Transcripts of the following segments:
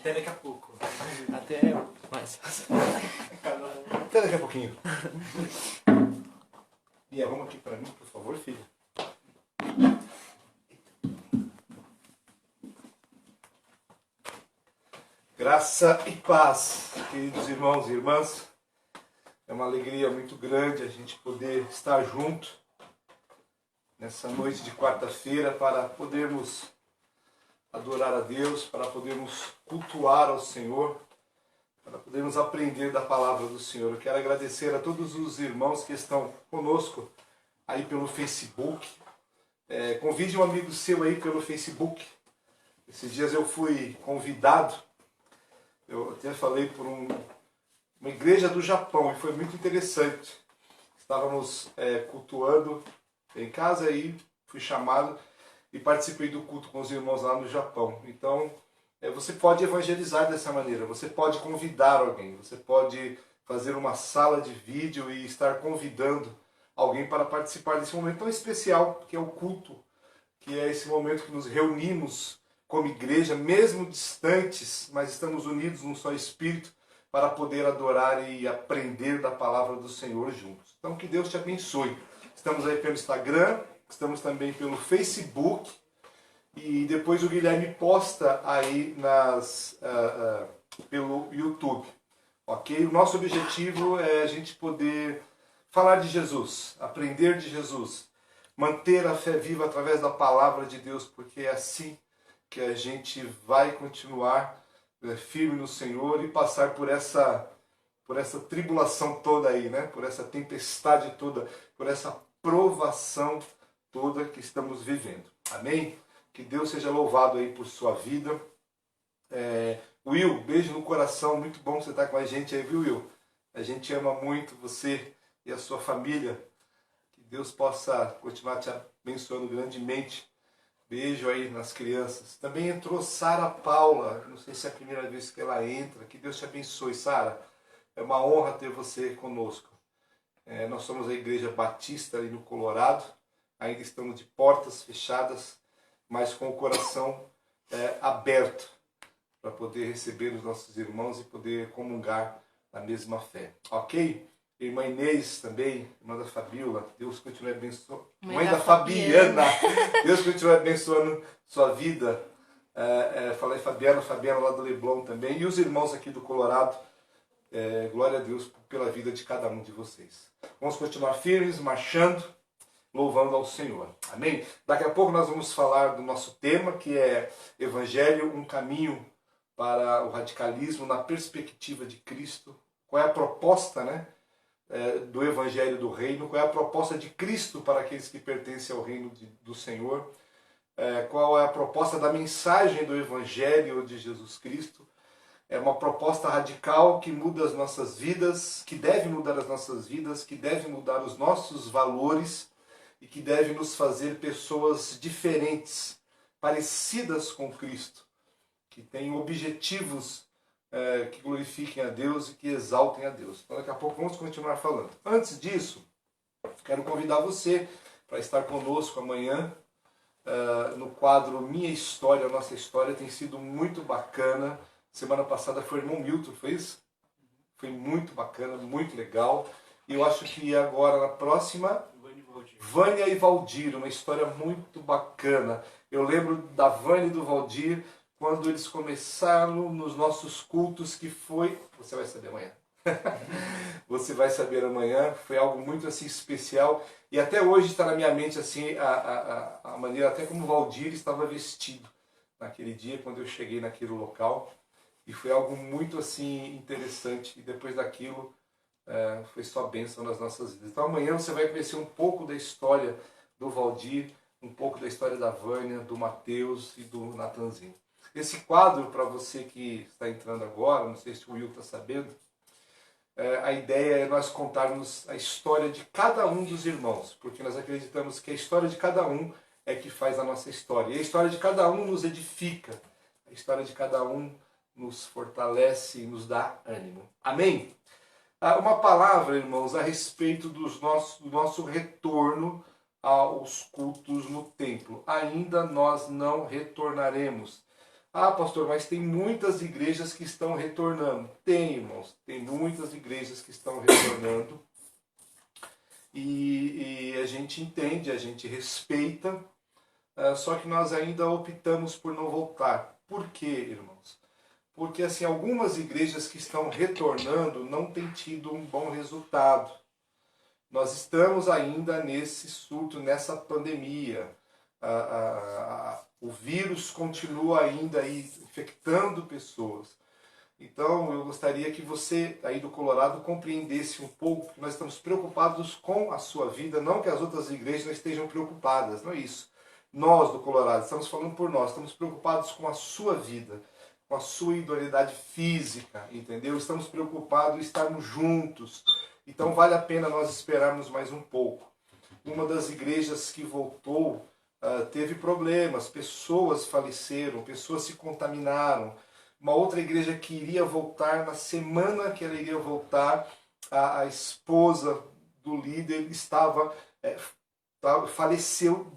Até daqui a pouco. Até mais. Até daqui a pouquinho. E arruma aqui pra mim, por favor, filha. Graça e paz, queridos irmãos e irmãs. É uma alegria muito grande a gente poder estar junto nessa noite de quarta-feira para podermos adorar a Deus, para podermos cultuar ao Senhor, para podermos aprender da palavra do Senhor. Eu quero agradecer a todos os irmãos que estão conosco aí pelo Facebook. Convide um amigo seu aí pelo Facebook. Esses dias eu fui convidado, eu até falei por uma igreja do Japão, e foi muito interessante. Estávamos cultuando em casa e fui chamado e participei do culto com os irmãos lá no Japão. Então, você pode evangelizar dessa maneira, você pode convidar alguém, você pode fazer uma sala de vídeo e estar convidando alguém para participar desse momento tão especial, que é o culto, que é esse momento que nos reunimos como igreja, mesmo distantes, mas estamos unidos num só Espírito, para poder adorar e aprender da palavra do Senhor juntos. Então, que Deus te abençoe. Estamos aí pelo Instagram, estamos também pelo Facebook, e depois o Guilherme posta aí pelo YouTube. Ok? O nosso objetivo é a gente poder falar de Jesus, aprender de Jesus, manter a fé viva através da palavra de Deus, porque é assim que a gente vai continuar firme no Senhor e passar por essa tribulação toda aí, né? Por essa tempestade toda, por essa provação toda que estamos vivendo. Amém? Que Deus seja louvado aí por sua vida. Will, beijo no coração, muito bom você estar com a gente aí, viu, Will? A gente ama muito você e a sua família. Que Deus possa continuar te abençoando grandemente. Beijo aí nas crianças. Também entrou Sara Paula, não sei se é a primeira vez que ela entra. Que Deus te abençoe, Sara. É uma honra ter você conosco. Nós somos a Igreja Batista ali no Colorado. Ainda estamos de portas fechadas, mas com o coração aberto para poder receber os nossos irmãos e poder comungar na mesma fé. Ok? Irmã Inês também, irmã da Fabiola, Deus continue abençoando. Mãe da Fabiana, Deus continue abençoando sua vida. Falei Fabiana lá do Leblon também. E os irmãos aqui do Colorado, glória a Deus pela vida de cada um de vocês. Vamos continuar firmes, marchando, louvando ao Senhor. Amém? Daqui a pouco nós vamos falar do nosso tema, que é Evangelho, um caminho para o radicalismo na perspectiva de Cristo. Qual é a proposta, né? Do Evangelho do Reino, qual é a proposta de Cristo para aqueles que pertencem ao Reino do Senhor, qual é a proposta da mensagem do Evangelho de Jesus Cristo. É uma proposta radical que muda as nossas vidas, que deve mudar as nossas vidas, que deve mudar os nossos valores e que deve nos fazer pessoas diferentes, parecidas com Cristo, que têm objetivos que glorifiquem a Deus e que exaltem a Deus. Então daqui a pouco vamos continuar falando. Antes disso, quero convidar você para estar conosco amanhã no quadro Minha História, Nossa História. Tem sido muito bacana. Semana passada foi o irmão Milton, foi isso? Foi muito bacana, muito legal. E eu acho que agora na próxima, Vânia e Valdir, uma história muito bacana. Eu lembro da Vânia e do Valdir quando eles começaram nos nossos cultos, que foi... Você vai saber amanhã. Você vai saber amanhã. Foi algo muito assim especial. E até hoje está na minha mente assim a maneira até como o Valdir estava vestido naquele dia, quando eu cheguei naquele local. E foi algo muito assim interessante. E depois daquilo, foi só bênção nas nossas vidas. Então amanhã você vai conhecer um pouco da história do Valdir, um pouco da história da Vânia, do Mateus e do Natanzinho. Esse quadro, para você que está entrando agora, não sei se o Will está sabendo, a ideia é nós contarmos a história de cada um dos irmãos, porque nós acreditamos que a história de cada um é que faz a nossa história. E a história de cada um nos edifica, a história de cada um nos fortalece e nos dá ânimo. Amém? Uma palavra, irmãos, a respeito do nosso retorno aos cultos no templo. Ainda nós não retornaremos. Ah, pastor, mas tem muitas igrejas que estão retornando. Tem, irmãos, tem muitas igrejas que estão retornando. E a gente entende, a gente respeita, só que nós ainda optamos por não voltar. Por quê, irmãos? Porque assim, algumas igrejas que estão retornando não têm tido um bom resultado. Nós estamos ainda nesse surto, nessa pandemia. O vírus continua ainda aí infectando pessoas. Então eu gostaria que você aí do Colorado compreendesse um pouco que nós estamos preocupados com a sua vida, não que as outras igrejas não estejam preocupadas, não é isso. Nós do Colorado estamos falando por nós, estamos preocupados com a sua vida, com a sua idoneidade física, entendeu? Estamos preocupados em estarmos juntos. Então vale a pena nós esperarmos mais um pouco. Uma das igrejas que voltou teve problemas, pessoas faleceram, pessoas se contaminaram. Uma outra igreja que iria voltar, na semana que ela iria voltar, a esposa do líder faleceu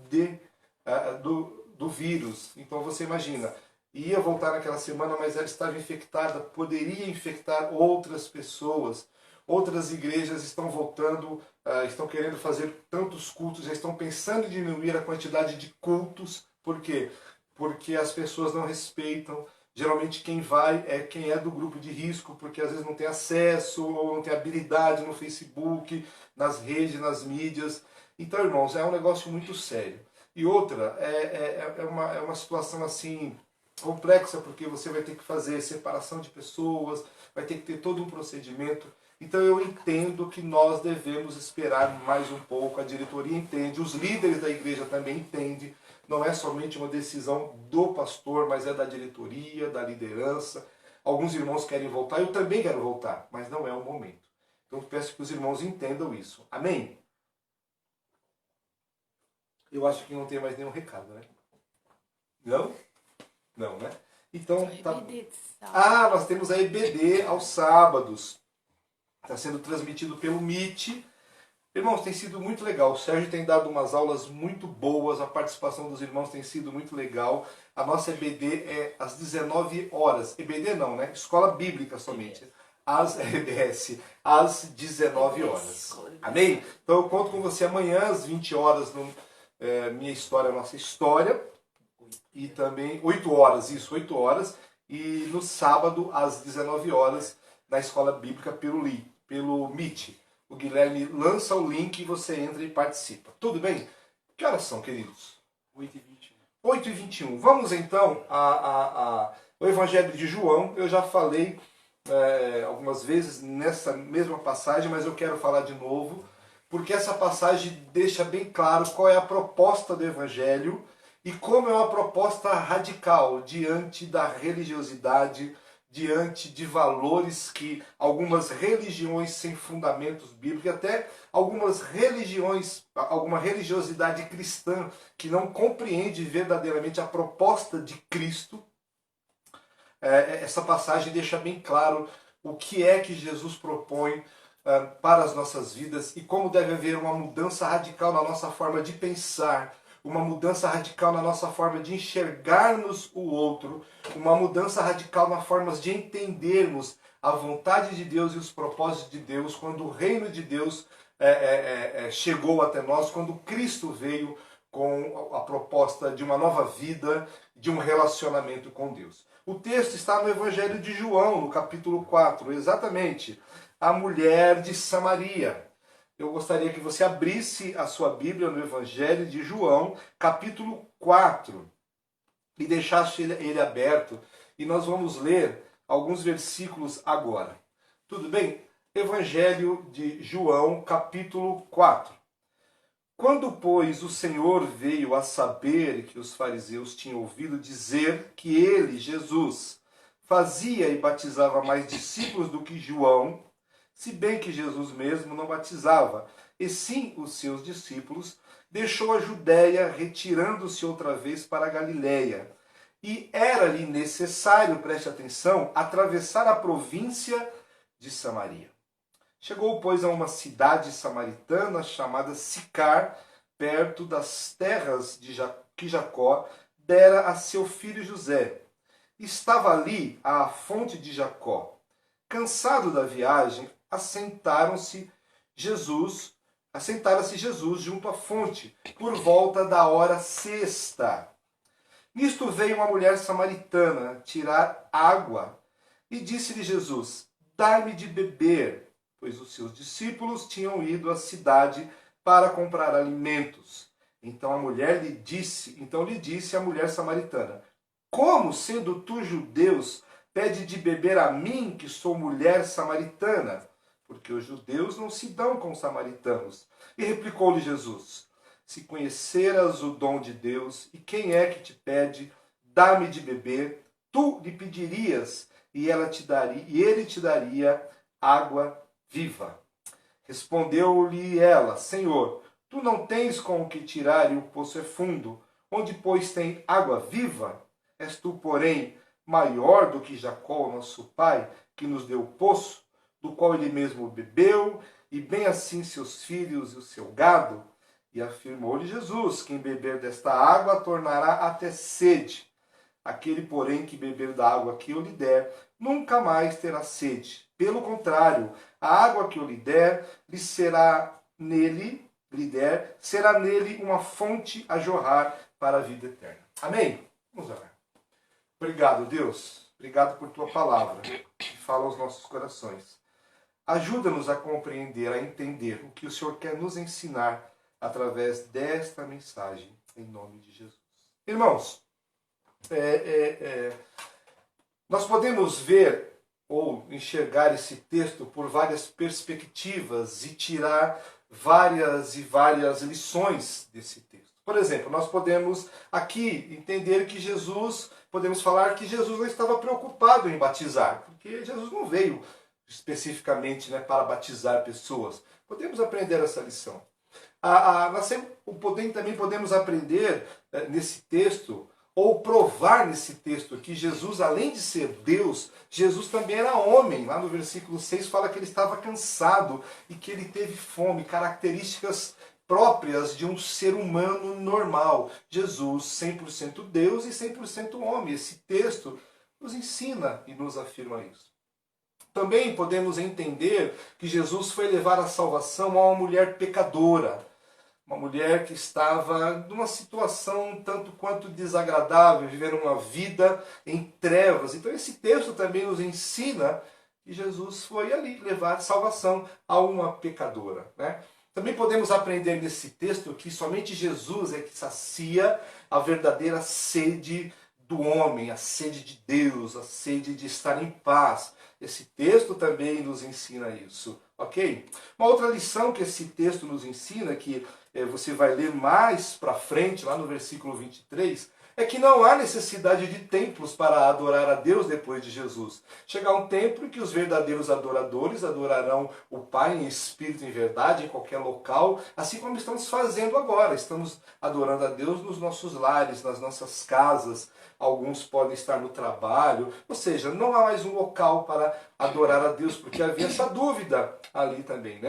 do vírus. Então você imagina, ia voltar naquela semana, mas ela estava infectada, poderia infectar outras pessoas. Outras igrejas estão voltando, estão querendo fazer tantos cultos, já estão pensando em diminuir a quantidade de cultos. Por quê? Porque as pessoas não respeitam. Geralmente quem vai é quem é do grupo de risco, porque às vezes não tem acesso ou não tem habilidade no Facebook, nas redes, nas mídias. Então, irmãos, é um negócio muito sério. E outra, é uma situação assim complexa, porque você vai ter que fazer separação de pessoas, vai ter que ter todo um procedimento. Então eu entendo que nós devemos esperar mais um pouco, a diretoria entende, os líderes da igreja também entendem, não é somente uma decisão do pastor, mas é da diretoria, da liderança. Alguns irmãos querem voltar, eu também quero voltar, mas não é o momento. Então eu peço que os irmãos entendam isso. Amém? Eu acho que não tem mais nenhum recado, né? Não? Não, né? Então, nós temos a EBD aos sábados. Está sendo transmitido pelo Meet. Irmãos, tem sido muito legal. O Sérgio tem dado umas aulas muito boas. A participação dos irmãos tem sido muito legal. A nossa EBD é às 19 horas. EBD não, né? Escola Bíblica somente. EBS, às 19 horas. Amém? Então eu conto com você amanhã às 20 horas no Minha História, Nossa História. E também 8 horas, isso, 8 horas. E no sábado às 19 horas na Escola Bíblica pelo Meet. O Guilherme lança o link e você entra e participa. Tudo bem? Que horas são, queridos? 8h21. 8h21. Vamos então ao Evangelho de João. Eu já falei algumas vezes nessa mesma passagem, mas eu quero falar de novo, porque essa passagem deixa bem claro qual é a proposta do Evangelho e como é uma proposta radical diante da religiosidade, diante de valores que algumas religiões sem fundamentos bíblicos, até algumas religiões, alguma religiosidade cristã que não compreende verdadeiramente a proposta de Cristo. Essa passagem deixa bem claro o que é que Jesus propõe para as nossas vidas e como deve haver uma mudança radical na nossa forma de pensar, uma mudança radical na nossa forma de enxergarmos o outro, uma mudança radical na forma de entendermos a vontade de Deus e os propósitos de Deus, quando o reino de Deus chegou até nós, quando Cristo veio com a proposta de uma nova vida, de um relacionamento com Deus. O texto está no Evangelho de João, no capítulo 4, exatamente, a mulher de Samaria. Eu gostaria que você abrisse a sua Bíblia no Evangelho de João, capítulo 4, e deixasse ele aberto, e nós vamos ler alguns versículos agora. Tudo bem? Evangelho de João, capítulo 4. Quando, pois, o Senhor veio a saber que os fariseus tinham ouvido dizer que ele, Jesus, fazia e batizava mais discípulos do que João, se bem que Jesus mesmo não batizava, e sim os seus discípulos, deixou a Judéia, retirando-se outra vez para a Galiléia. E era-lhe necessário, preste atenção, atravessar a província de Samaria. Chegou, pois, a uma cidade samaritana chamada Sicar, perto das terras que Jacó dera a seu filho José. estava ali a fonte de Jacó. Cansado da viagem, assentara-se Jesus junto à fonte, por volta da hora sexta. Nisto veio uma mulher samaritana tirar água, e disse-lhe Jesus: dai-me de beber, pois os seus discípulos tinham ido à cidade para comprar alimentos. Então lhe disse a mulher samaritana: como, sendo tu judeus, pede de beber a mim, que sou mulher samaritana? Porque os judeus não se dão com os samaritanos. E replicou-lhe Jesus: se conheceras o dom de Deus, e quem é que te pede, dá-me de beber, tu lhe pedirias, e ele te daria água viva. Respondeu-lhe ela: Senhor, tu não tens com o que tirar, e o poço é fundo. Onde, pois, tem água viva? És tu, porém, maior do que Jacó, nosso pai, que nos deu o poço, do qual ele mesmo bebeu, e bem assim seus filhos e o seu gado? E afirmou-lhe Jesus: quem beber desta água tornará a ter sede. Aquele, porém, que beber da água que eu lhe der, nunca mais terá sede. Pelo contrário, a água que eu lhe der, será nele uma fonte a jorrar para a vida eterna. Amém? Vamos orar. Obrigado, Deus. Obrigado por tua palavra, que fala aos nossos corações. Ajuda-nos a compreender, a entender o que o Senhor quer nos ensinar através desta mensagem, em nome de Jesus. Irmãos, nós podemos ver ou enxergar esse texto por várias perspectivas e tirar várias lições desse texto. Por exemplo, nós podemos aqui entender que podemos falar que Jesus não estava preocupado em batizar, porque Jesus não veio especificamente, para batizar pessoas. Podemos aprender essa lição. Também podemos aprender nesse texto, ou provar nesse texto, que Jesus, além de ser Deus, Jesus também era homem. Lá no versículo 6 fala que ele estava cansado e que ele teve fome, características próprias de um ser humano normal. Jesus, 100% Deus e 100% homem. Esse texto nos ensina e nos afirma isso. Também podemos entender que Jesus foi levar a salvação a uma mulher pecadora. Uma mulher que estava numa situação tanto quanto desagradável, vivendo uma vida em trevas. Então esse texto também nos ensina que Jesus foi ali levar salvação a uma pecadora, Também podemos aprender nesse texto que somente Jesus é que sacia a verdadeira sede do homem, a sede de Deus, a sede de estar em paz. Esse texto também nos ensina isso, ok? Uma outra lição que esse texto nos ensina, que você vai ler mais para frente, lá no versículo 23, é que não há necessidade de templos para adorar a Deus depois de Jesus. Chegará um tempo em que os verdadeiros adoradores adorarão o Pai em espírito e em verdade, em qualquer local, assim como estamos fazendo agora. Estamos adorando a Deus nos nossos lares, nas nossas casas. Alguns podem estar no trabalho, ou seja, não há mais um local para adorar a Deus, porque havia essa dúvida ali também,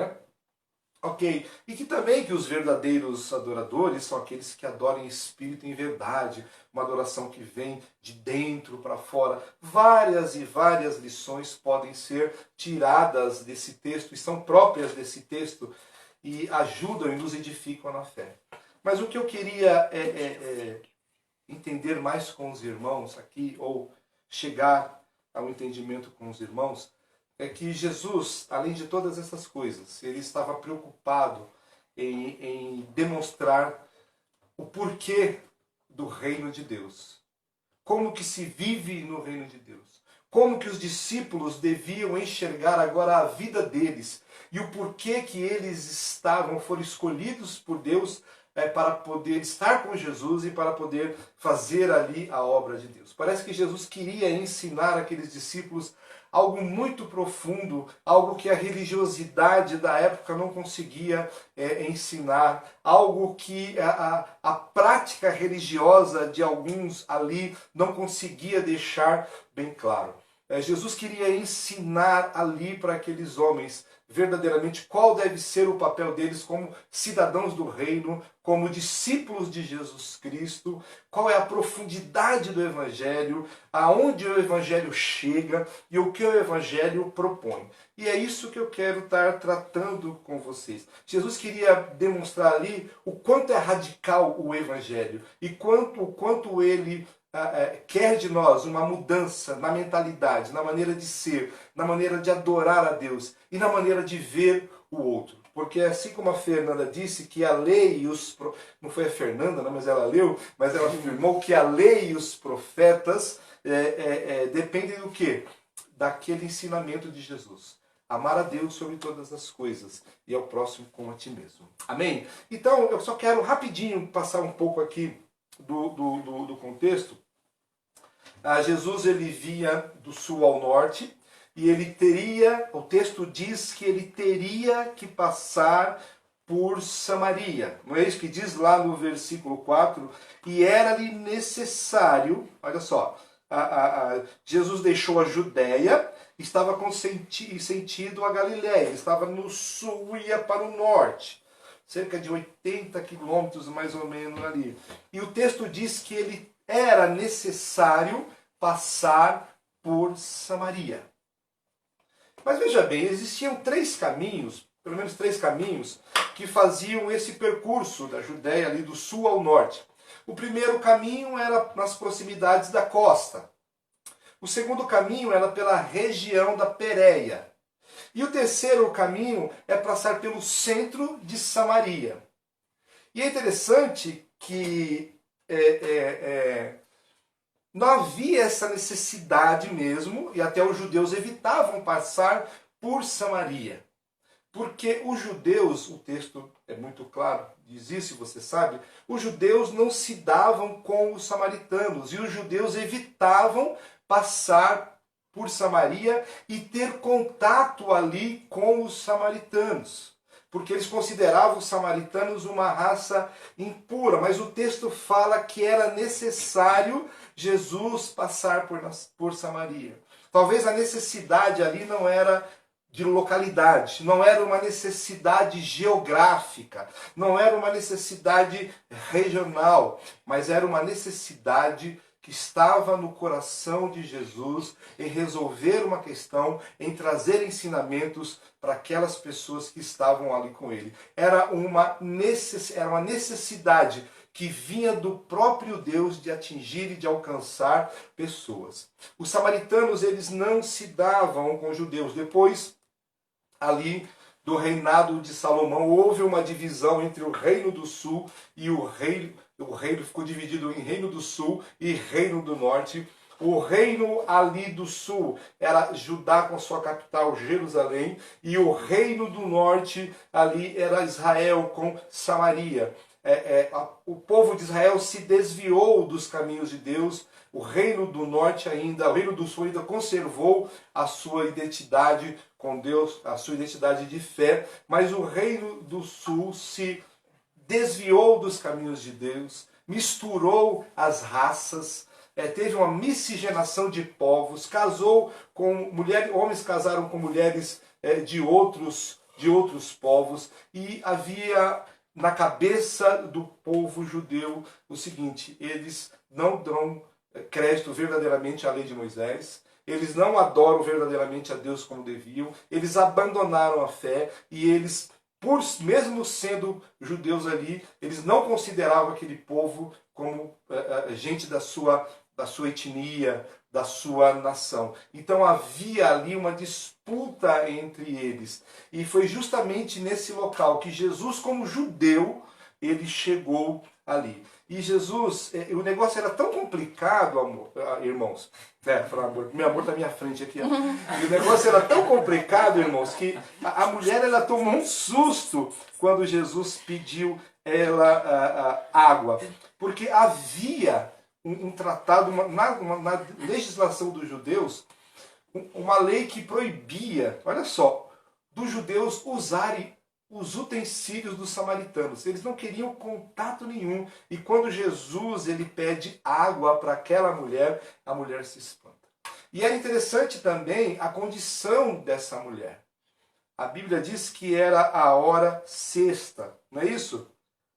Ok, e que os verdadeiros adoradores são aqueles que adoram em espírito e em verdade, uma adoração que vem de dentro para fora. Várias e várias lições podem ser tiradas desse texto e são próprias desse texto e ajudam e nos edificam na fé. Mas o que eu queria entender mais com os irmãos aqui, ou chegar ao entendimento com os irmãos, é que Jesus, além de todas essas coisas, ele estava preocupado em demonstrar o porquê do reino de Deus. Como que se vive no reino de Deus. Como que os discípulos deviam enxergar agora a vida deles. E o porquê que eles foram escolhidos por Deus para poder estar com Jesus e para poder fazer ali a obra de Deus. Parece que Jesus queria ensinar aqueles discípulos algo muito profundo, algo que a religiosidade da época não conseguia ensinar, algo que a prática religiosa de alguns ali não conseguia deixar bem claro. Jesus queria ensinar ali para aqueles homens verdadeiramente qual deve ser o papel deles como cidadãos do reino, como discípulos de Jesus Cristo, qual é a profundidade do Evangelho, aonde o Evangelho chega e o que o Evangelho propõe. E é isso que eu quero estar tratando com vocês. Jesus queria demonstrar ali o quanto é radical o Evangelho e o quanto ele quer de nós uma mudança na mentalidade, na maneira de ser, na maneira de adorar a Deus e na maneira de ver o outro. Porque assim como a Fernanda disse que a lei e os... Não foi a Fernanda, mas ela leu, mas ela afirmou que a lei e os profetas dependem do quê? Daquele ensinamento de Jesus. Amar a Deus sobre todas as coisas e ao próximo como a ti mesmo. Amém? Então, eu só quero rapidinho passar um pouco aqui do contexto. Jesus ele vinha do sul ao norte e ele teria, o texto diz que ele teria que passar por Samaria. Não é isso que diz lá no versículo 4? E era-lhe necessário, olha só, Jesus deixou a Judéia, estava com sentido a Galiléia, estava no sul e ia para o norte. Cerca de 80 quilômetros mais ou menos ali. E o texto diz que ele era necessário passar por Samaria. Mas veja bem, existiam três caminhos, pelo menos três caminhos, que faziam esse percurso da Judéia ali do sul ao norte. O primeiro caminho era nas proximidades da costa. O segundo caminho era pela região da Pérea. E o terceiro caminho é passar pelo centro de Samaria. E é interessante que não havia essa necessidade mesmo, e até os judeus evitavam passar por Samaria. Porque os judeus, o texto é muito claro, diz isso, você sabe, os judeus não se davam com os samaritanos, e os judeus evitavam passar por Samaria e ter contato ali com os samaritanos, porque eles consideravam os samaritanos uma raça impura, mas o texto fala que era necessário Jesus passar por Samaria. Talvez a necessidade ali não era de localidade, não era uma necessidade geográfica, não era uma necessidade regional, mas era uma necessidade que estava no coração de Jesus em resolver uma questão, em trazer ensinamentos para aquelas pessoas que estavam ali com ele. Era uma necessidade que vinha do próprio Deus de atingir e de alcançar pessoas. Os samaritanos, eles não se davam com os judeus. Depois, ali do reinado de Salomão, houve uma divisão entre o reino do sul e o reino ficou dividido em reino do sul e reino do norte. O reino ali do sul era Judá com sua capital Jerusalém, e o reino do norte ali era Israel com Samaria. O povo de Israel se desviou dos caminhos de Deus. O reino do norte ainda, o reino do sul ainda conservou a sua identidade com Deus, a sua identidade de fé, mas o reino do sul se desviou dos caminhos de Deus, misturou as raças, teve uma miscigenação de povos, casou com mulheres, homens casaram com mulheres de outros povos, e havia na cabeça do povo judeu o seguinte: eles não dão crédito verdadeiramente à lei de Moisés, eles não adoram verdadeiramente a Deus como deviam, eles abandonaram a fé, e eles, mesmo sendo judeus ali, eles não consideravam aquele povo como gente da sua etnia, da sua nação. Então havia ali uma disputa entre eles. E foi justamente nesse local que Jesus, como judeu, ele chegou ali. E Jesus, o negócio era tão complicado, irmãos. Amor, meu amor está à minha frente aqui. Ó. E o negócio era tão complicado, irmãos, que a mulher ela tomou um susto quando Jesus pediu ela água. Porque havia um tratado, na legislação dos judeus, uma lei que proibia, olha só, dos judeus usarem os utensílios dos samaritanos. Eles não queriam contato nenhum. E quando Jesus ele pede água para aquela mulher, a mulher se espanta. E é interessante também a condição dessa mulher. A Bíblia diz que era a hora sexta, não é isso?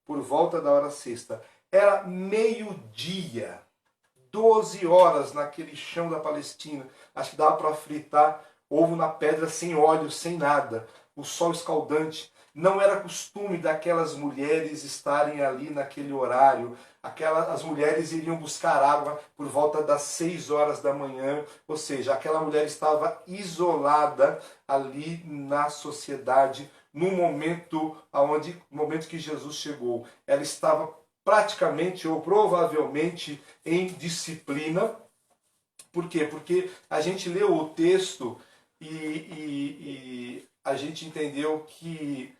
Por volta da hora sexta. Era meio-dia, 12 horas naquele chão da Palestina. Acho que dava para fritar ovo na pedra sem óleo, sem nada. O sol escaldante. Não era costume daquelas mulheres estarem ali naquele horário. As mulheres iriam buscar água por volta das 6 horas da manhã. Ou seja, aquela mulher estava isolada ali na sociedade no momento que Jesus chegou. Ela estava praticamente ou provavelmente em disciplina. Por quê? Porque a gente leu o texto e a gente entendeu que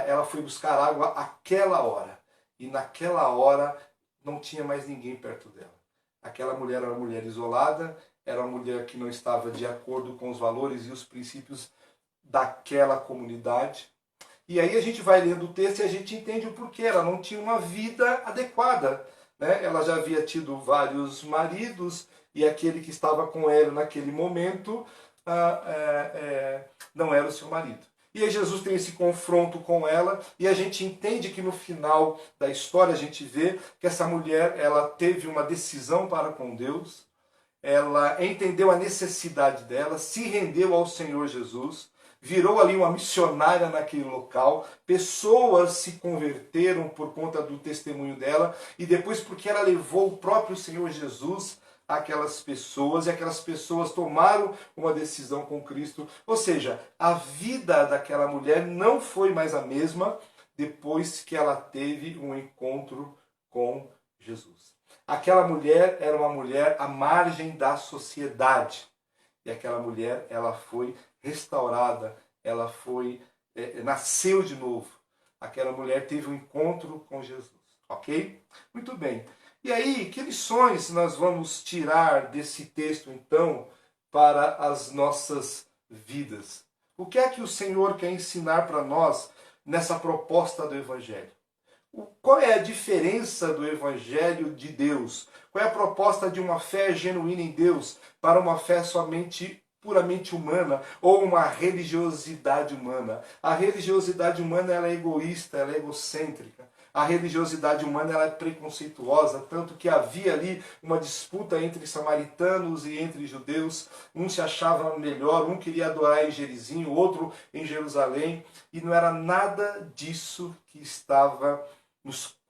ela foi buscar água àquela hora. E naquela hora não tinha mais ninguém perto dela. Aquela mulher era uma mulher isolada, era uma mulher que não estava de acordo com os valores e os princípios daquela comunidade. E aí a gente vai lendo o texto e a gente entende o porquê. Ela não tinha uma vida adequada, né? Ela já havia tido vários maridos e aquele que estava com ela naquele momento não era o seu marido. E aí Jesus tem esse confronto com ela e a gente entende que no final da história a gente vê que essa mulher ela teve uma decisão para com Deus, ela entendeu a necessidade dela, se rendeu ao Senhor Jesus, virou ali uma missionária naquele local, pessoas se converteram por conta do testemunho dela e depois porque ela levou o próprio Senhor Jesus àquelas pessoas e aquelas pessoas tomaram uma decisão com Cristo. Ou seja, a vida daquela mulher não foi mais a mesma depois que ela teve um encontro com Jesus. Aquela mulher era uma mulher à margem da sociedade. E aquela mulher, ela foi restaurada, ela nasceu de novo. Aquela mulher teve um encontro com Jesus. Ok? Muito bem. E aí, que lições nós vamos tirar desse texto, então, para as nossas vidas? O que é que o Senhor quer ensinar para nós nessa proposta do Evangelho? Qual é a diferença do Evangelho de Deus? Qual é a proposta de uma fé genuína em Deus para uma fé somente puramente humana ou uma religiosidade humana? A religiosidade humana ela é egoísta, ela é egocêntrica. A religiosidade humana ela é preconceituosa, tanto que havia ali uma disputa entre samaritanos e entre judeus. Um se achava melhor, um queria adorar em Gerizim, o outro em Jerusalém. E não era nada disso que estava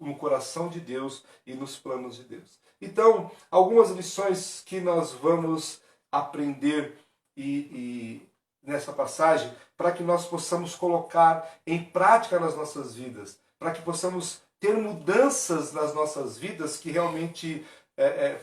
no coração de Deus e nos planos de Deus. Então, algumas lições que nós vamos aprender nessa passagem para que nós possamos colocar em prática nas nossas vidas, para que possamos ter mudanças nas nossas vidas que realmente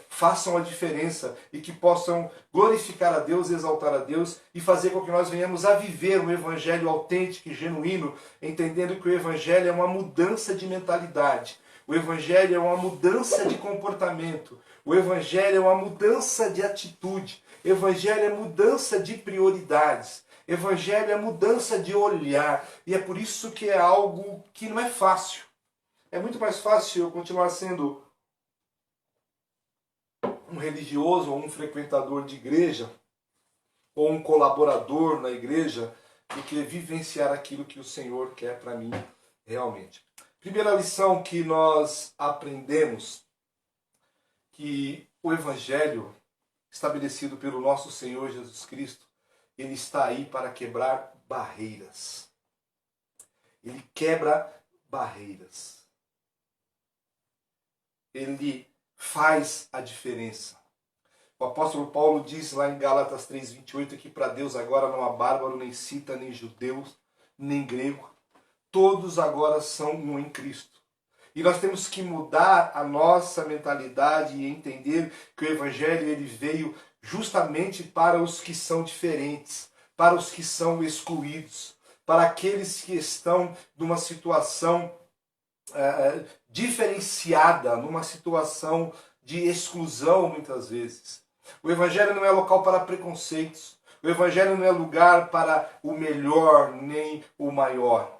façam a diferença e que possam glorificar a Deus, exaltar a Deus e fazer com que nós venhamos a viver um evangelho autêntico e genuíno, entendendo que o evangelho é uma mudança de mentalidade, o evangelho é uma mudança de comportamento, o evangelho é uma mudança de atitude, o evangelho é mudança de prioridades, o evangelho é mudança de olhar, e é por isso que é algo que não é fácil. É muito mais fácil eu continuar sendo um religioso ou um frequentador de igreja ou um colaborador na igreja do que vivenciar aquilo que o Senhor quer para mim realmente. Primeira lição que nós aprendemos, que o Evangelho estabelecido pelo nosso Senhor Jesus Cristo, ele está aí para quebrar barreiras. Ele quebra barreiras. Ele faz a diferença. O apóstolo Paulo diz lá em Gálatas 3:28 que para Deus agora não há bárbaro, nem cita, nem judeu, nem grego. Todos agora são um em Cristo. E nós temos que mudar a nossa mentalidade e entender que o Evangelho ele veio justamente para os que são diferentes, para os que são excluídos, para aqueles que estão numa situação diferenciada, numa situação de exclusão muitas vezes. O Evangelho não é local para preconceitos. O Evangelho não é lugar para o melhor nem o maior.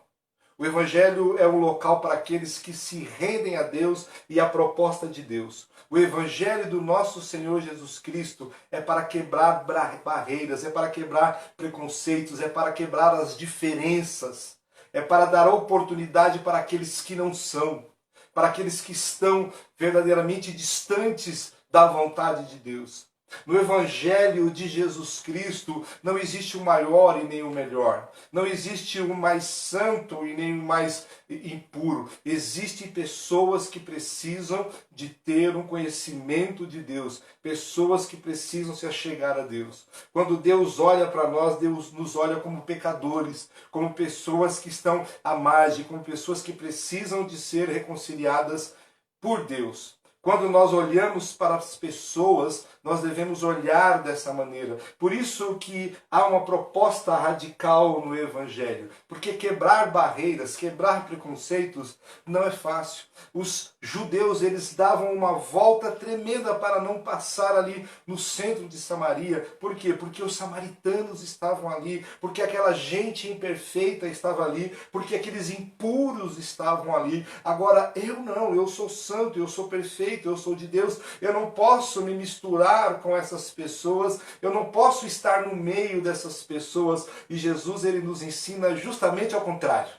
O Evangelho é um local para aqueles que se rendem a Deus e à proposta de Deus. O Evangelho do nosso Senhor Jesus Cristo é para quebrar barreiras, é para quebrar preconceitos, é para quebrar as diferenças, é para dar oportunidade para aqueles que não são, para aqueles que estão verdadeiramente distantes da vontade de Deus. No Evangelho de Jesus Cristo não existe o maior e nem o melhor. Não existe o mais santo e nem o mais impuro. Existem pessoas que precisam de ter um conhecimento de Deus. Pessoas que precisam se achegar a Deus. Quando Deus olha para nós, Deus nos olha como pecadores, como pessoas que estão à margem, como pessoas que precisam de ser reconciliadas por Deus. Quando nós olhamos para as pessoas, nós devemos olhar dessa maneira. Por isso que há uma proposta radical no Evangelho. Porque quebrar barreiras, quebrar preconceitos não é fácil. Os judeus, eles davam uma volta tremenda para não passar ali no centro de Samaria. Por quê? Porque os samaritanos estavam ali, porque aquela gente imperfeita estava ali, porque aqueles impuros estavam ali. Agora, eu não, eu sou santo, eu sou perfeito, eu sou de Deus, eu não posso me misturar com essas pessoas, eu não posso estar no meio dessas pessoas. E Jesus, ele nos ensina justamente ao contrário.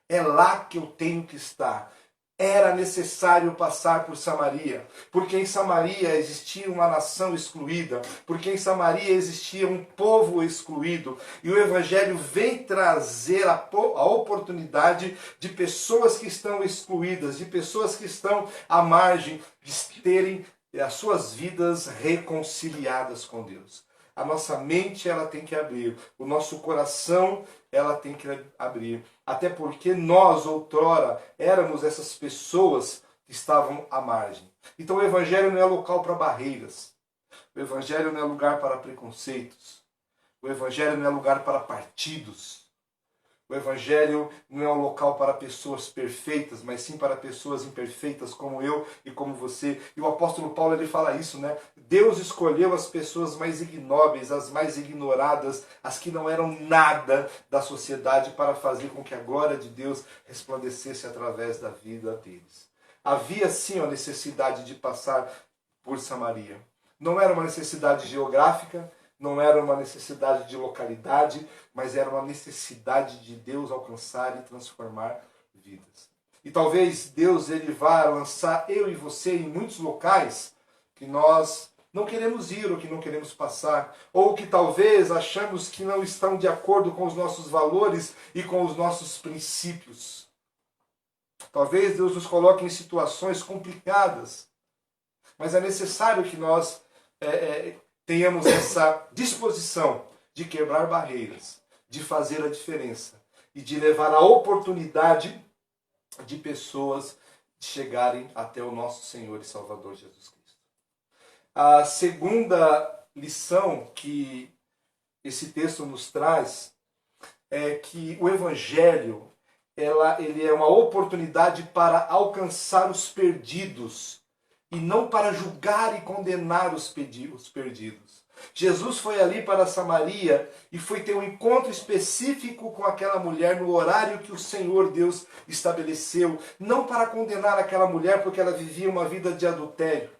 É lá que eu tenho que estar. Era necessário passar por Samaria, porque em Samaria existia uma nação excluída, porque em Samaria existia um povo excluído, e o Evangelho vem trazer a oportunidade de pessoas que estão excluídas, de pessoas que estão à margem, de terem as suas vidas reconciliadas com Deus. A nossa mente, ela tem que abrir, o nosso coração, ela tem que abrir. Até porque nós, outrora, éramos essas pessoas que estavam à margem. Então o Evangelho não é local para barreiras. O Evangelho não é lugar para preconceitos. O Evangelho não é lugar para partidos. O Evangelho não é um local para pessoas perfeitas, mas sim para pessoas imperfeitas como eu e como você. E o apóstolo Paulo, ele fala isso, né? Deus escolheu as pessoas mais ignóbeis, as mais ignoradas, as que não eram nada da sociedade, para fazer com que a glória de Deus resplandecesse através da vida deles. Havia sim a necessidade de passar por Samaria. Não era uma necessidade geográfica, não era uma necessidade de localidade, mas era uma necessidade de Deus alcançar e transformar vidas. E talvez Deus, ele vá lançar eu e você em muitos locais que nós não queremos ir ou que não queremos passar, ou que talvez achamos que não estão de acordo com os nossos valores e com os nossos princípios. Talvez Deus nos coloque em situações complicadas, mas é necessário que nós tenhamos essa disposição de quebrar barreiras, de fazer a diferença e de levar a oportunidade de pessoas chegarem até o nosso Senhor e Salvador Jesus Cristo. A segunda lição que esse texto nos traz é que o Evangelho, ele é uma oportunidade para alcançar os perdidos e não para julgar e condenar os perdidos. Jesus foi ali para Samaria e foi ter um encontro específico com aquela mulher no horário que o Senhor Deus estabeleceu, não para condenar aquela mulher porque ela vivia uma vida de adultério,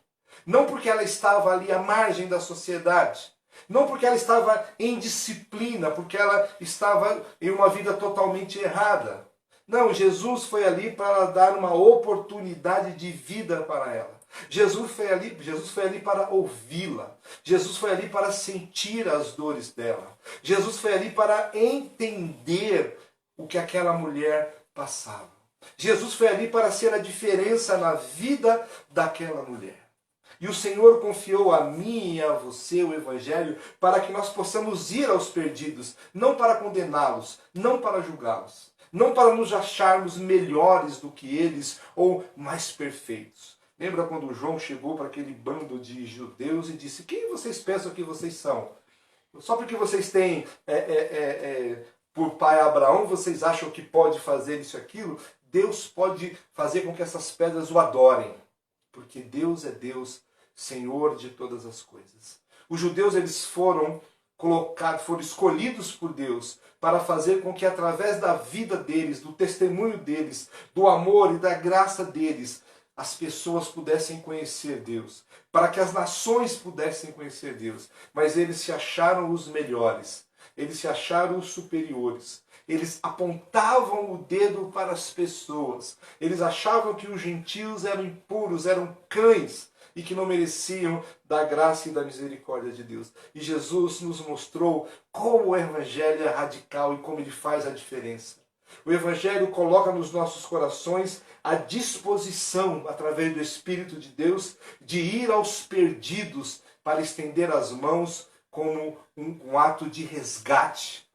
não porque ela estava ali à margem da sociedade, não porque ela estava em disciplina, porque ela estava em uma vida totalmente errada. Não, Jesus foi ali para dar uma oportunidade de vida para ela. Jesus foi ali para ouvi-la. Jesus foi ali para sentir as dores dela. Jesus foi ali para entender o que aquela mulher passava. Jesus foi ali para ser a diferença na vida daquela mulher. E o Senhor confiou a mim e a você o Evangelho para que nós possamos ir aos perdidos, não para condená-los, não para julgá-los, não para nos acharmos melhores do que eles ou mais perfeitos. Lembra quando João chegou para aquele bando de judeus e disse: quem vocês pensam que vocês são? Só porque vocês têm por pai Abraão, vocês acham que pode fazer isso e aquilo? Deus pode fazer com que essas pedras o adorem. Porque Deus é Deus, Senhor de todas as coisas. Os judeus, eles foram foram escolhidos por Deus para fazer com que através da vida deles, do testemunho deles, do amor e da graça deles, as pessoas pudessem conhecer Deus, para que as nações pudessem conhecer Deus. Mas eles se acharam os melhores, eles se acharam os superiores. Eles apontavam o dedo para as pessoas. Eles achavam que os gentios eram impuros, eram cães e que não mereciam da graça e da misericórdia de Deus. E Jesus nos mostrou como o Evangelho é radical e como ele faz a diferença. O Evangelho coloca nos nossos corações a disposição, através do Espírito de Deus, de ir aos perdidos para estender as mãos como um ato de resgate,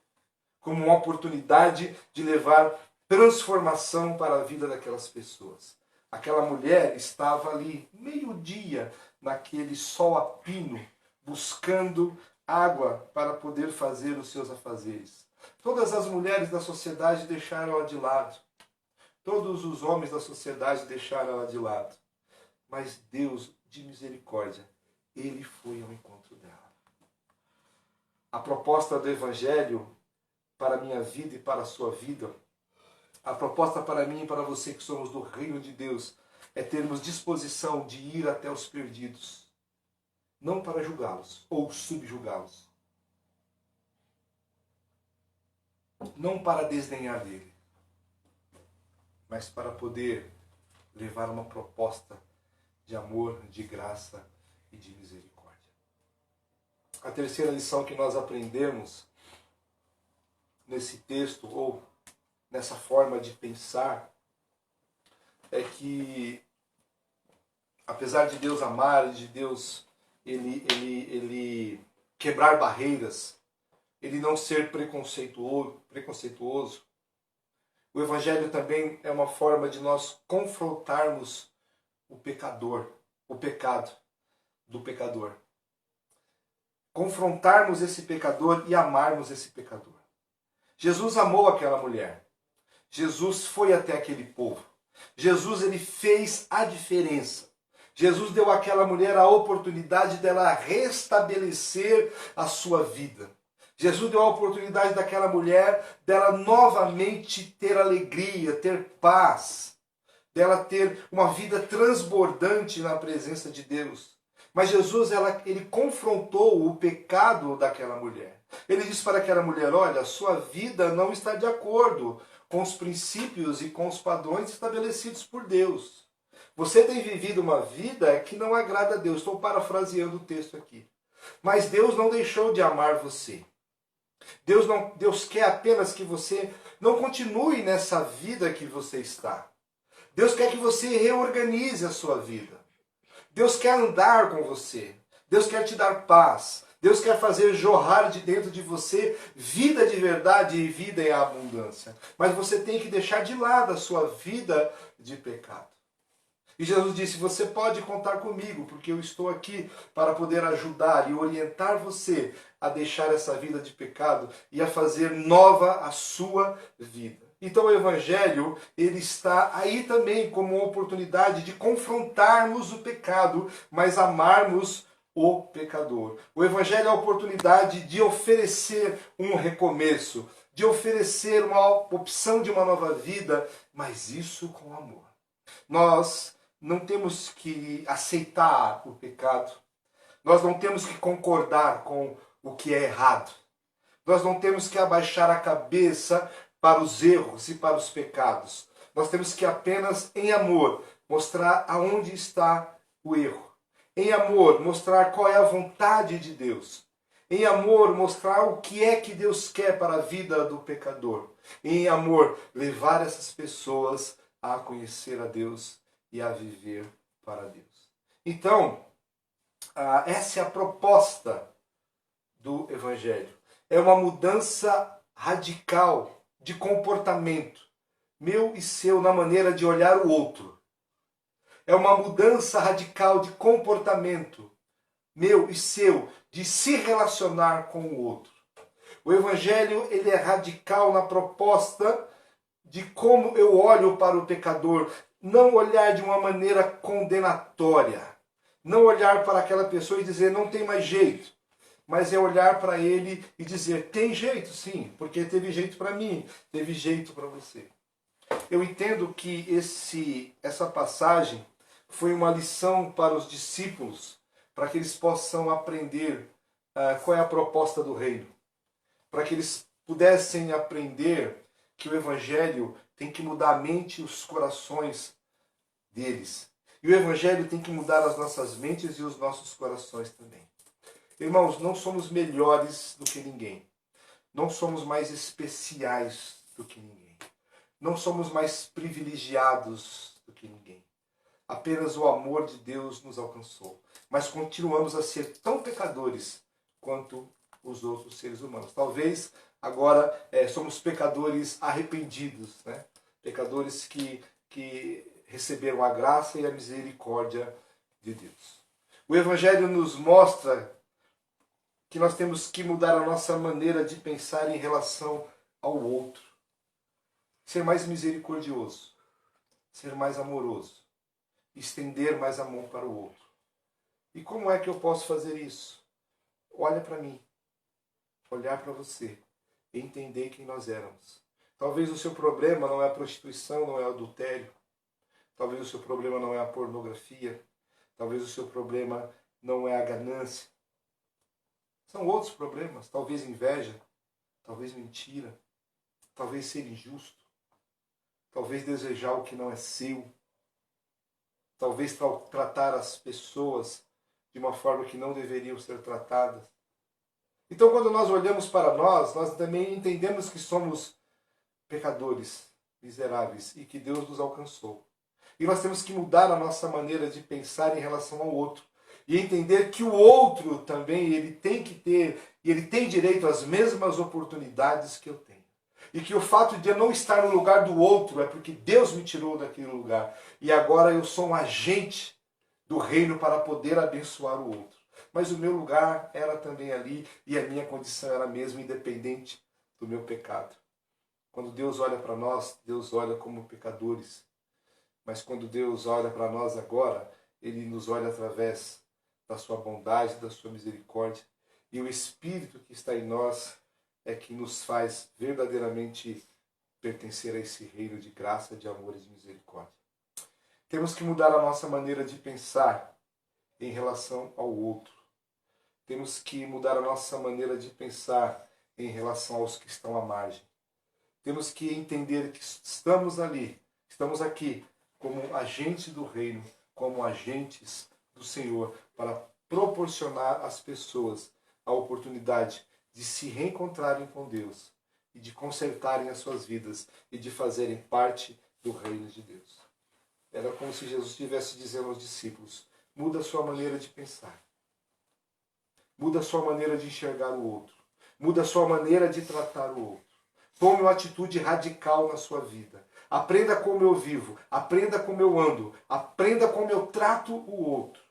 como uma oportunidade de levar transformação para a vida daquelas pessoas. Aquela mulher estava ali, meio-dia, naquele sol a pino, buscando água para poder fazer os seus afazeres. Todas as mulheres da sociedade deixaram ela de lado. Todos os homens da sociedade deixaram ela de lado. Mas Deus, de misericórdia, ele foi ao encontro dela. A proposta do Evangelho para a minha vida e para a sua vida, a proposta para mim e para você que somos do reino de Deus, é termos disposição de ir até os perdidos, não para julgá-los ou subjugá-los, não para desdenhar dele, mas para poder levar uma proposta de amor, de graça e de misericórdia. A terceira lição que nós aprendemos nesse texto, ou nessa forma de pensar, é que, apesar de Deus amar, de Deus ele quebrar barreiras, ele não ser preconceituoso, o Evangelho também é uma forma de nós confrontarmos o pecado do pecador. Confrontarmos esse pecador e amarmos esse pecador. Jesus amou aquela mulher. Jesus foi até aquele povo. Jesus, ele fez a diferença. Jesus deu àquela mulher a oportunidade dela restabelecer a sua vida. Jesus deu a oportunidade daquela mulher dela novamente ter alegria, ter paz, dela ter uma vida transbordante na presença de Deus. Mas Jesus, ele confrontou o pecado daquela mulher. Ele disse para aquela mulher, olha, a sua vida não está de acordo com os princípios e com os padrões estabelecidos por Deus. Você tem vivido uma vida que não agrada a Deus. Estou parafraseando o texto aqui. Mas Deus não deixou de amar você. Deus quer apenas que você não continue nessa vida que você está. Deus quer que você reorganize a sua vida. Deus quer andar com você. Deus quer te dar paz. Deus quer fazer jorrar de dentro de você vida de verdade e vida em abundância. Mas você tem que deixar de lado a sua vida de pecado. E Jesus disse, você pode contar comigo, porque eu estou aqui para poder ajudar e orientar você a deixar essa vida de pecado e a fazer nova a sua vida. Então o Evangelho, ele está aí também como uma oportunidade de confrontarmos o pecado, mas amarmos o pecador. O Evangelho é a oportunidade de oferecer um recomeço, de oferecer uma opção de uma nova vida, mas isso com amor. Nós não temos que aceitar o pecado, nós não temos que concordar com o que é errado, nós não temos que abaixar a cabeça para os erros e para os pecados. Nós temos que apenas, em amor, mostrar aonde está o erro. Em amor, mostrar qual é a vontade de Deus. Em amor, mostrar o que é que Deus quer para a vida do pecador. Em amor, levar essas pessoas a conhecer a Deus e a viver para Deus. Então, essa é a proposta do Evangelho. É uma mudança radical de comportamento, meu e seu, na maneira de olhar o outro. É uma mudança radical de comportamento, meu e seu, de se relacionar com o outro. O Evangelho, ele é radical na proposta de como eu olho para o pecador. Não olhar de uma maneira condenatória. Não olhar para aquela pessoa e dizer, não tem mais jeito. mas é olhar para ele e dizer, tem jeito sim, porque teve jeito para mim, teve jeito para você. Eu entendo que essa passagem foi uma lição para os discípulos, para que eles possam aprender qual é a proposta do reino, para que eles pudessem aprender que o Evangelho tem que mudar a mente e os corações deles. E o Evangelho tem que mudar as nossas mentes e os nossos corações também. Irmãos, não somos melhores do que ninguém. Não somos mais especiais do que ninguém. Não somos mais privilegiados do que ninguém. Apenas o amor de Deus nos alcançou. Mas continuamos a ser tão pecadores quanto os outros seres humanos. Talvez agora somos pecadores arrependidos, né? Pecadores que receberam a graça e a misericórdia de Deus. O Evangelho nos mostra que nós temos que mudar a nossa maneira de pensar em relação ao outro. Ser mais misericordioso, ser mais amoroso, estender mais a mão para o outro. E como é que eu posso fazer isso? Olha para mim, olhar para você, e entender quem nós éramos. Talvez o seu problema não é a prostituição, não é o adultério. Talvez o seu problema não é a pornografia. Talvez o seu problema não é a ganância. São outros problemas. Talvez inveja. Talvez mentira. Talvez ser injusto. Talvez desejar o que não é seu. Talvez tratar as pessoas de uma forma que não deveriam ser tratadas. Então, quando nós olhamos para nós também entendemos que somos pecadores, miseráveis, e que Deus nos alcançou. E nós temos que mudar a nossa maneira de pensar em relação ao outro. E entender que o outro também, ele tem que ter, e ele tem direito às mesmas oportunidades que eu tenho. E que o fato de eu não estar no lugar do outro é porque Deus me tirou daquele lugar. E agora eu sou um agente do reino para poder abençoar o outro. Mas o meu lugar era também ali e a minha condição era mesmo independente do meu pecado. Quando Deus olha para nós, Deus olha como pecadores. Mas quando Deus olha para nós agora, Ele nos olha através da sua bondade, da sua misericórdia. E o Espírito que está em nós é que nos faz verdadeiramente pertencer a esse reino de graça, de amor e de misericórdia. Temos que mudar a nossa maneira de pensar em relação ao outro. Temos que mudar a nossa maneira de pensar em relação aos que estão à margem. Temos que entender que estamos ali, estamos aqui como agentes do reino, como agentes do Senhor, para proporcionar às pessoas a oportunidade de se reencontrarem com Deus e de consertarem as suas vidas e de fazerem parte do reino de Deus. Era como se Jesus estivesse dizendo aos discípulos, muda a sua maneira de pensar. Muda a sua maneira de enxergar o outro. Muda a sua maneira de tratar o outro. Tome uma atitude radical na sua vida. Aprenda como eu vivo. Aprenda como eu ando. Aprenda como eu trato o outro.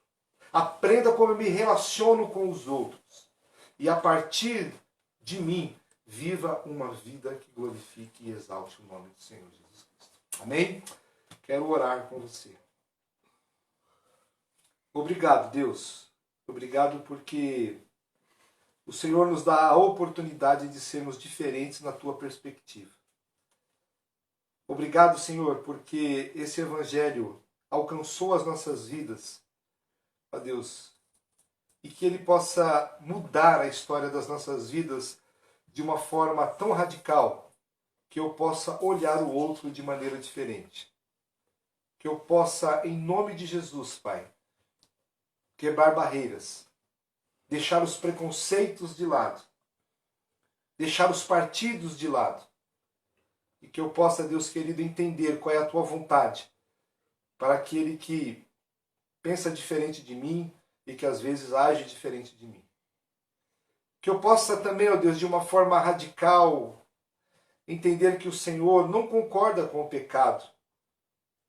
Aprenda como eu me relaciono com os outros. E a partir de mim, viva uma vida que glorifique e exalte o nome do Senhor Jesus Cristo. Amém? Quero orar com você. Obrigado, Deus. Obrigado porque o Senhor nos dá a oportunidade de sermos diferentes na tua perspectiva. Obrigado, Senhor, porque esse Evangelho alcançou as nossas vidas, ó Deus, e que ele possa mudar a história das nossas vidas de uma forma tão radical que eu possa olhar o outro de maneira diferente. Que eu possa, em nome de Jesus, Pai, quebrar barreiras, deixar os preconceitos de lado, deixar os partidos de lado, e que eu possa, Deus querido, entender qual é a tua vontade para aquele que pensa diferente de mim e que às vezes age diferente de mim. Que eu possa também, ó Deus, de uma forma radical, entender que o Senhor não concorda com o pecado,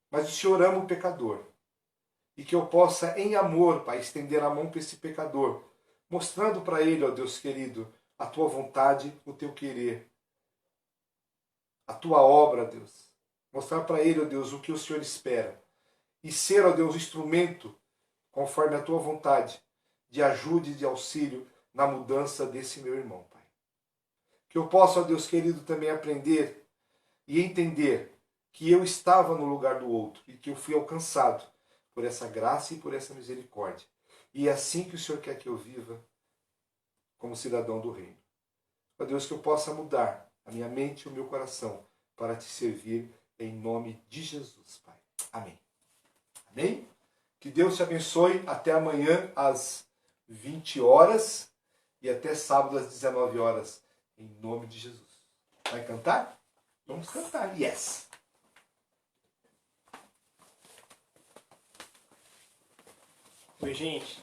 mas o Senhor ama o pecador. E que eu possa, em amor, Pai, estender a mão para esse pecador, mostrando para ele, ó Deus querido, a tua vontade, o teu querer, a tua obra, Deus. Mostrar para ele, ó Deus, o que o Senhor espera. E ser, ó Deus, instrumento, conforme a tua vontade, de ajuda e de auxílio na mudança desse meu irmão, Pai. Que eu possa, ó Deus querido, também aprender e entender que eu estava no lugar do outro e que eu fui alcançado por essa graça e por essa misericórdia. E é assim que o Senhor quer que eu viva como cidadão do reino. Ó Deus, que eu possa mudar a minha mente e o meu coração para te servir em nome de Jesus, Pai. Amém. Amém? Que Deus te abençoe. Até amanhã às 20 horas e até sábado às 19 horas. Em nome de Jesus. Vai cantar? Vamos cantar. Yes! Oi, gente.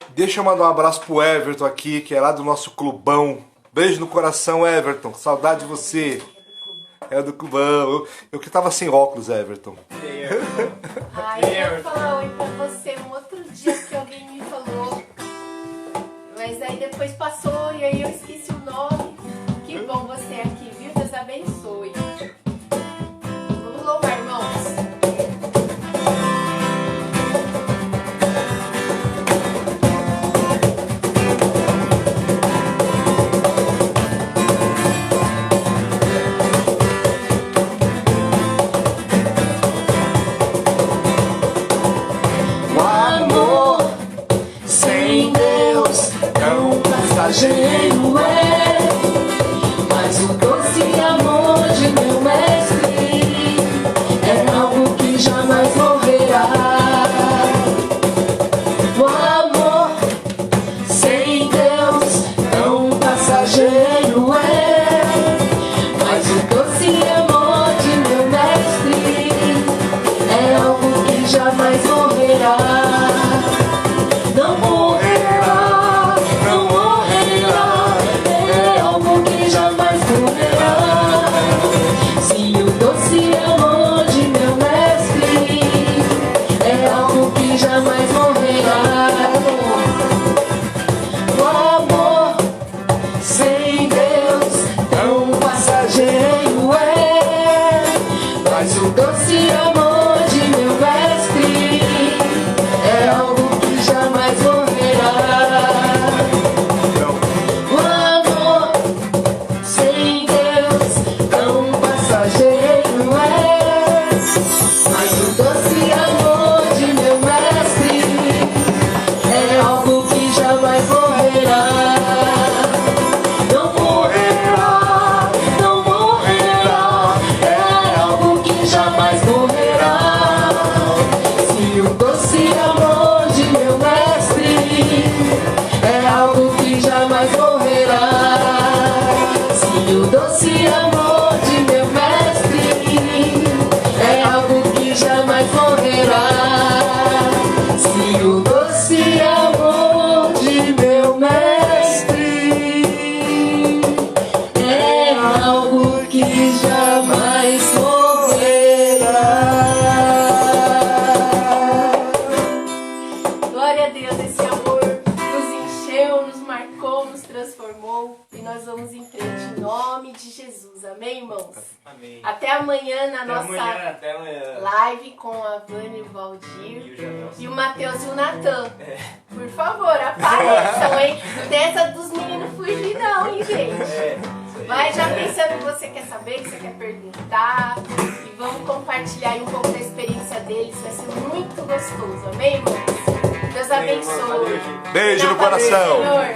Deixa eu mandar um abraço pro Everton aqui, que é lá do nosso clubão. Beijo no coração, Everton. Saudade de você. É do clubão. Eu que tava sem óculos, Everton. Ai, eu vou falar oi pra você um outro dia que alguém me falou. Mas aí depois passou e aí eu esqueci o nome. Que bom você aqui, viu? Deus abençoe. Vamos louvar, irmãos. Passageiro é, mas o doce amor de meu mestre é algo que jamais morrerá. O amor sem Deus é um passageiro é, mas o doce amor de meu mestre é algo que jamais morrerá. Não morrerá, não morrerá, é algo que jamais morrerá. Se o doce amor de meu mestre é algo que jamais morrerá. O amor sem Deus é um passageiro é, mas o doce amor de meu mestre é algo que jamais morrerá. O amor sem Deus é um passageiro é, mas o doce amor de meu mestre é algo que jamais morrerá. Não morrerá, não morrerá, é algo que jamais morrerá. Se o doce amor de meu mestre é algo que jamais morrerá. Se o doce amor de meu mestre é algo que jamais morrerá. Se o doce amor de meu mestre é algo que jamais morrerá. Glória a Deus, esse amor nos encheu, nos marcou, nos transformou. E nós vamos em frente em nome de Jesus. Amém, irmãos? Amém. Até amanhã na Até nossa amanhã, até amanhã. live com a Vânia e o E Valdir. o Janelson. E o Matheus e o Natan. É. Por favor, apareçam, hein? Dessa dos meninos fugir não, hein, gente? É, isso aí. Vai já pensando que você quer saber, que você quer perguntar. E vamos compartilhar aí um pouco da experiência deles. Vai ser muito gostoso, amém, irmãos? Deus Amém, irmão. abençoe. Valeu, gente. Beijo no Na paz do coração. Senhor.